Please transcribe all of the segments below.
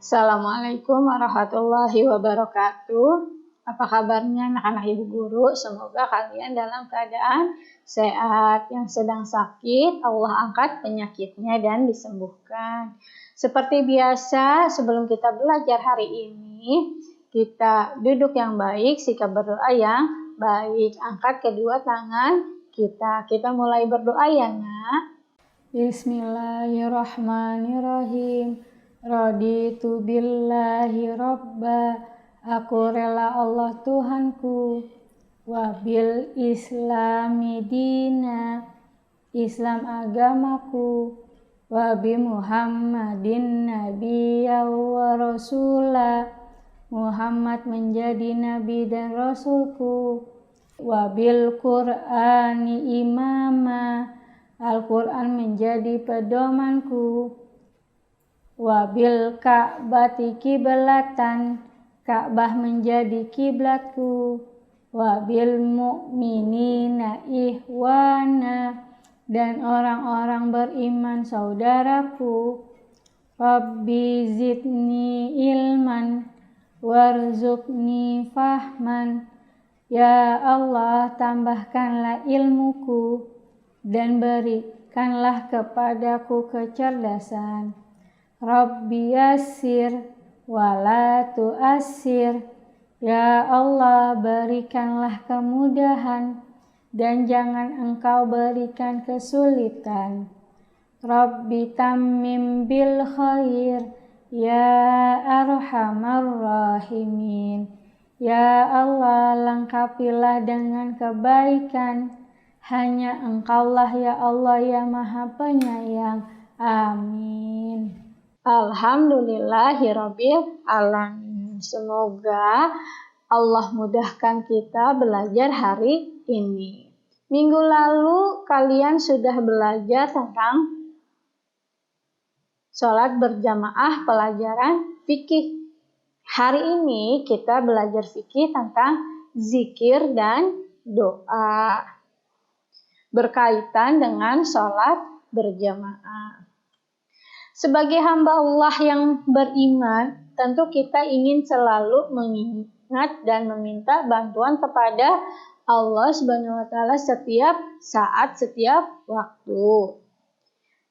Assalamualaikum warahmatullahi wabarakatuh. Apa kabarnya anak-anak ibu guru? Semoga kalian dalam keadaan sehat. Yang sedang sakit, Allah angkat penyakitnya dan disembuhkan. Seperti biasa, sebelum kita belajar hari ini, kita duduk yang baik, sikap berdoa yang baik. Angkat kedua tangan kita. Kita mulai berdoa ya, Nak. Bismillahirrahmanirrahim. Raditu billahi robba, aku rela Allah Tuhanku, wabil islami dina, Islam agamaku, wabi Muhammadin nabiyya wa rasulah, Muhammad menjadi nabi dan rasulku, wabil Qur'ani imama, Al-Quran menjadi pedomanku, wabil Ka'bati kiblatan, Ka'bah menjadi kiblatku, wabil mu'minina ihwana, dan orang-orang beriman saudaraku. Rabbi zidni ilman warzuqni fahman, ya Allah tambahkanlah ilmuku dan berikanlah kepadaku kecerdasan. Rabbi yassir wala tu'assir, ya Allah berikanlah kemudahan dan jangan engkau berikan kesulitan. Rabbi tammim bil khair, ya arhamar rahimin, ya Allah lengkapilah dengan kebaikan, hanya engkaulah ya Allah yang maha penyayang. Amin. Alhamdulillahirabbil alamin. Semoga Allah mudahkan kita belajar hari ini. Minggu lalu kalian sudah belajar tentang sholat berjamaah pelajaran fikih. Hari ini kita belajar fikih tentang zikir dan doa berkaitan dengan sholat berjamaah. Sebagai hamba Allah yang beriman, tentu kita ingin selalu mengingat dan meminta bantuan kepada Allah Subhanahu wa Ta'ala setiap saat, setiap waktu.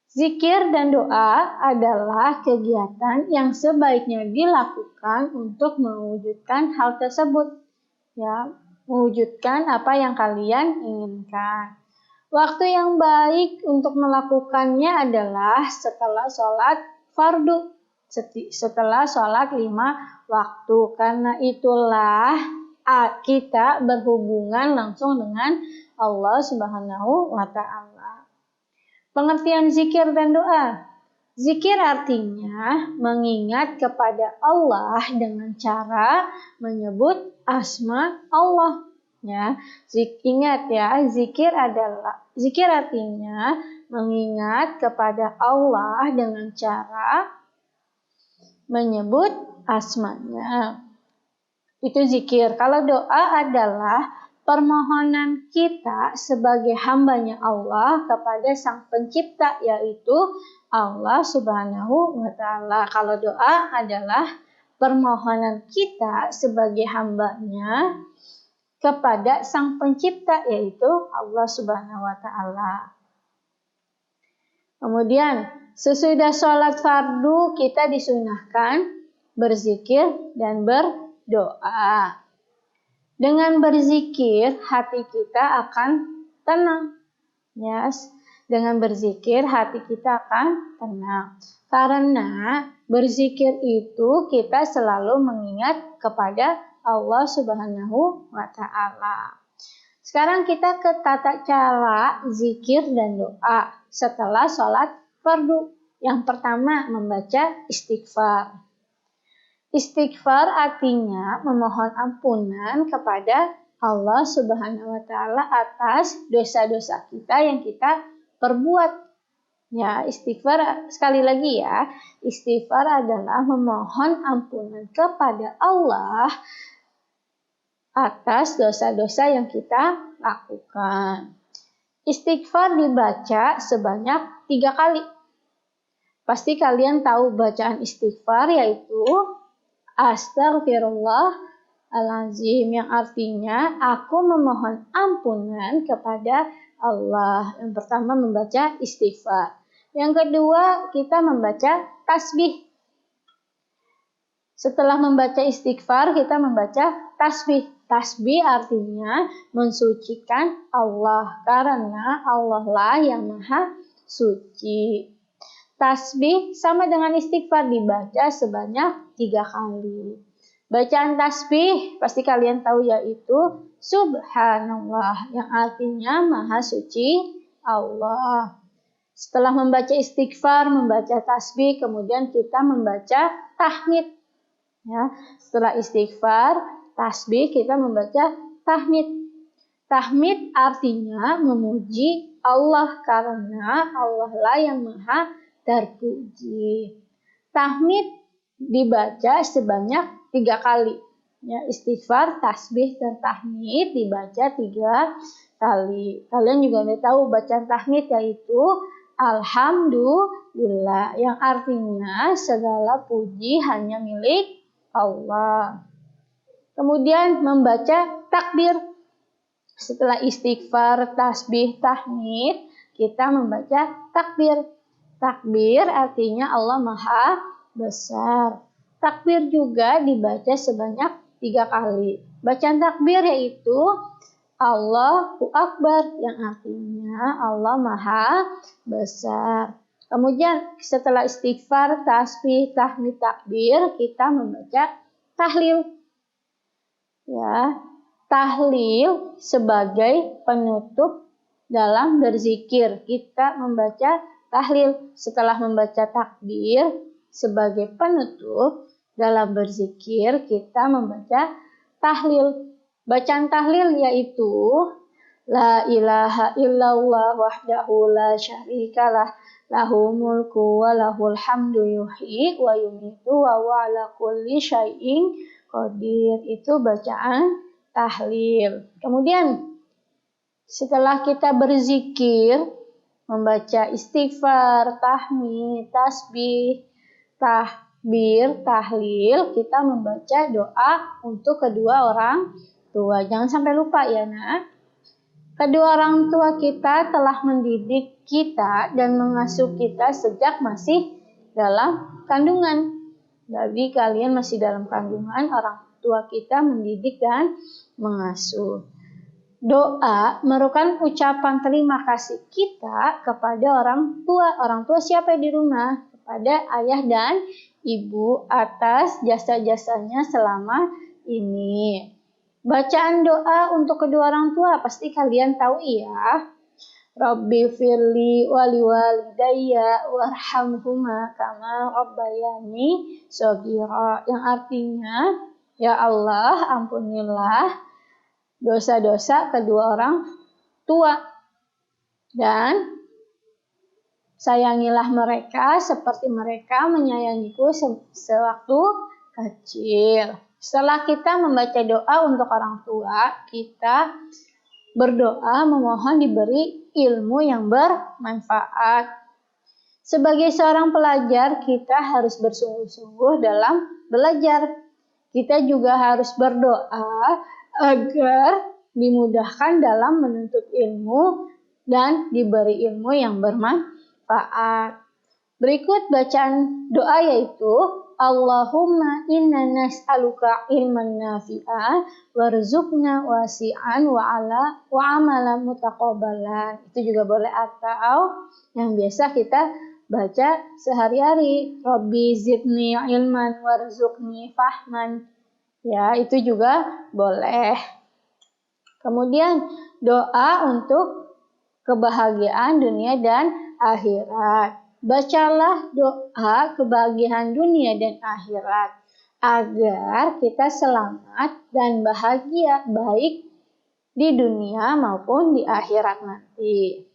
Zikir dan doa adalah kegiatan yang sebaiknya dilakukan untuk mewujudkan hal tersebut, ya, mewujudkan apa yang kalian inginkan. Waktu yang baik untuk melakukannya adalah setelah sholat fardu, setelah sholat 5 waktu. Karena itulah kita berhubungan langsung dengan Allah Subhanahu wa Ta'ala. Pengertian zikir dan doa. Zikir artinya mengingat kepada Allah dengan cara menyebut asma Allah. Ya, ingat ya, zikir artinya mengingat kepada Allah dengan cara menyebut asmanya. Itu zikir. Kalau doa adalah permohonan kita sebagai hambanya Allah kepada Sang Pencipta, yaitu Allah Subhanahu wa Ta'ala. Kalau doa adalah permohonan kita sebagai hambanya kepada Sang Pencipta, yaitu Allah Subhanahu wa Ta'ala. Kemudian, sesudah sholat fardu kita disunahkan berzikir dan berdoa. Dengan berzikir, hati kita akan tenang. Yes. Dengan berzikir, hati kita akan tenang. Karena berzikir itu kita selalu mengingat kepada Allah Subhanahu wa Ta'ala. Sekarang kita ke tata cara zikir dan doa setelah sholat fardu. Yang pertama, membaca istighfar. Istighfar artinya memohon ampunan kepada Allah Subhanahu wa Ta'ala atas dosa-dosa kita yang kita perbuat. Ya, istighfar sekali lagi ya. Istighfar adalah memohon ampunan kepada Allah atas dosa-dosa yang kita lakukan. Istighfar dibaca sebanyak 3 kali. Pasti kalian tahu bacaan istighfar, yaitu Astaghfirullahaladzim, yang artinya aku memohon ampunan kepada Allah. Yang pertama membaca istighfar. Yang kedua kita membaca tasbih. Setelah membaca istighfar kita membaca tasbih. Tasbih artinya mensucikan Allah, karena Allah lah yang maha suci. Tasbih sama dengan istighfar, dibaca sebanyak 3 kali. Bacaan tasbih pasti kalian tahu, yaitu Subhanallah, yang artinya maha suci Allah. Setelah membaca istighfar, membaca tasbih, kemudian kita membaca tahmid. Ya, setelah istighfar, tasbih, kita membaca tahmid. Tahmid artinya memuji Allah, karena Allah lah yang maha terpuji. Tahmid dibaca sebanyak 3 kali. Ya, istighfar, tasbih, dan tahmid dibaca 3 kali. Kalian juga udah tahu bacaan tahmid, yaitu Alhamdulillah, yang artinya segala puji hanya milik Allah. Kemudian membaca takbir. Setelah istighfar, tasbih, tahmid, kita membaca takbir. Takbir artinya Allah maha besar. Takbir juga dibaca sebanyak 3 kali. Bacaan takbir yaitu Allahu Akbar, yang artinya Allah maha besar. Kemudian setelah istighfar, tasbih, tahmid, takbir, kita membaca tahlil. Ya, tahlil sebagai penutup dalam berzikir. Kita membaca tahlil setelah membaca takbir sebagai penutup dalam berzikir, kita membaca tahlil. Bacaan tahlil yaitu La ilaha illallah wahdahu la syarikalah, lahu mulku wa lahul hamdu yuhyi wa yumitu wa huwa ala kulli syai'in qadir. Itu bacaan tahlil. Kemudian setelah kita berzikir, membaca istighfar, tahmid, tasbih, takbir, tahlil, kita membaca doa untuk kedua orang tua. Jangan sampai lupa ya, Nak. Kedua orang tua kita telah mendidik kita dan mengasuh kita sejak masih dalam kandungan. Jadi kalian masih dalam kandungan, orang tua kita mendidik dan mengasuh. Doa merupakan ucapan terima kasih kita kepada orang tua. Orang tua siapa di rumah? Kepada ayah dan ibu atas jasa-jasanya selama ini. Bacaan doa untuk kedua orang tua pasti kalian tahu ya. Rabbi firli wali walidayya warhamhuma kama rabbayani shaghira, yang artinya ya Allah, ampunilah dosa-dosa kedua orang tua dan sayangilah mereka seperti mereka menyayangiku sewaktu kecil. Setelah kita membaca doa untuk orang tua, kita berdoa memohon diberi ilmu yang bermanfaat. Sebagai seorang pelajar, kita harus bersungguh-sungguh dalam belajar. Kita juga harus berdoa agar dimudahkan dalam menuntut ilmu dan diberi ilmu yang bermanfaat. Berikut bacaan doa yaitu Allahumma inna nas'aluka ilman nafi'an warzuqna wasi'an wa amalan mutaqabbalan. Itu juga boleh, atau yang biasa kita baca sehari-hari, Rabbi zidni ilman warzuqni fahman. Ya, itu juga boleh. Kemudian doa untuk kebahagiaan dunia dan akhirat. Bacalah doa kebahagiaan dunia dan akhirat agar kita selamat dan bahagia baik di dunia maupun di akhirat nanti.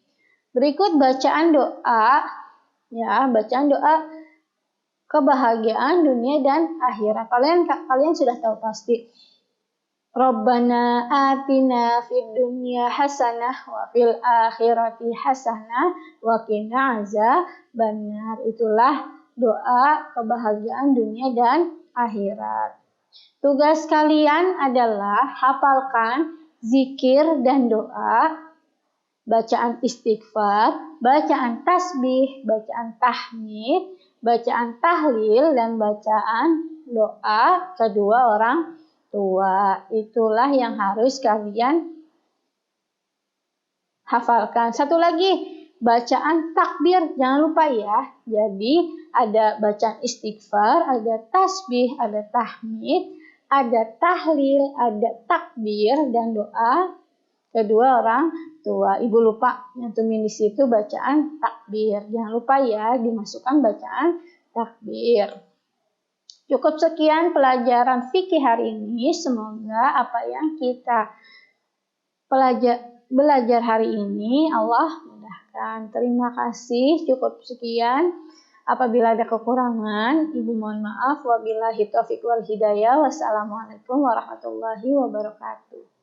Berikut bacaan doa, ya, bacaan doa kebahagiaan dunia dan akhirat. Kalian sudah tahu pasti. Rabbana atina fid dunya hasanah wa fil akhirati hasanah wa qina azabannar. Itulah doa kebahagiaan dunia dan akhirat. Tugas kalian adalah hafalkan zikir dan doa, bacaan istighfar, bacaan tasbih, bacaan tahmid, bacaan tahlil, dan bacaan doa kedua orang tua. Itulah yang harus kalian hafalkan. Satu lagi, bacaan takbir. Jangan lupa ya. Jadi ada bacaan istighfar, ada tasbih, ada tahmid, ada tahlil, ada takbir, dan doa kedua orang tua. Ibu lupa nyantumin di situ bacaan takbir. Jangan lupa ya dimasukkan bacaan takbir. Cukup sekian pelajaran fikih hari ini. Semoga apa yang kita belajar hari ini Allah mudahkan. Terima kasih. Cukup sekian. Apabila ada kekurangan, Ibu mohon maaf. Wabillahi taufiq wal hidayah. Wassalamualaikum warahmatullahi wabarakatuh.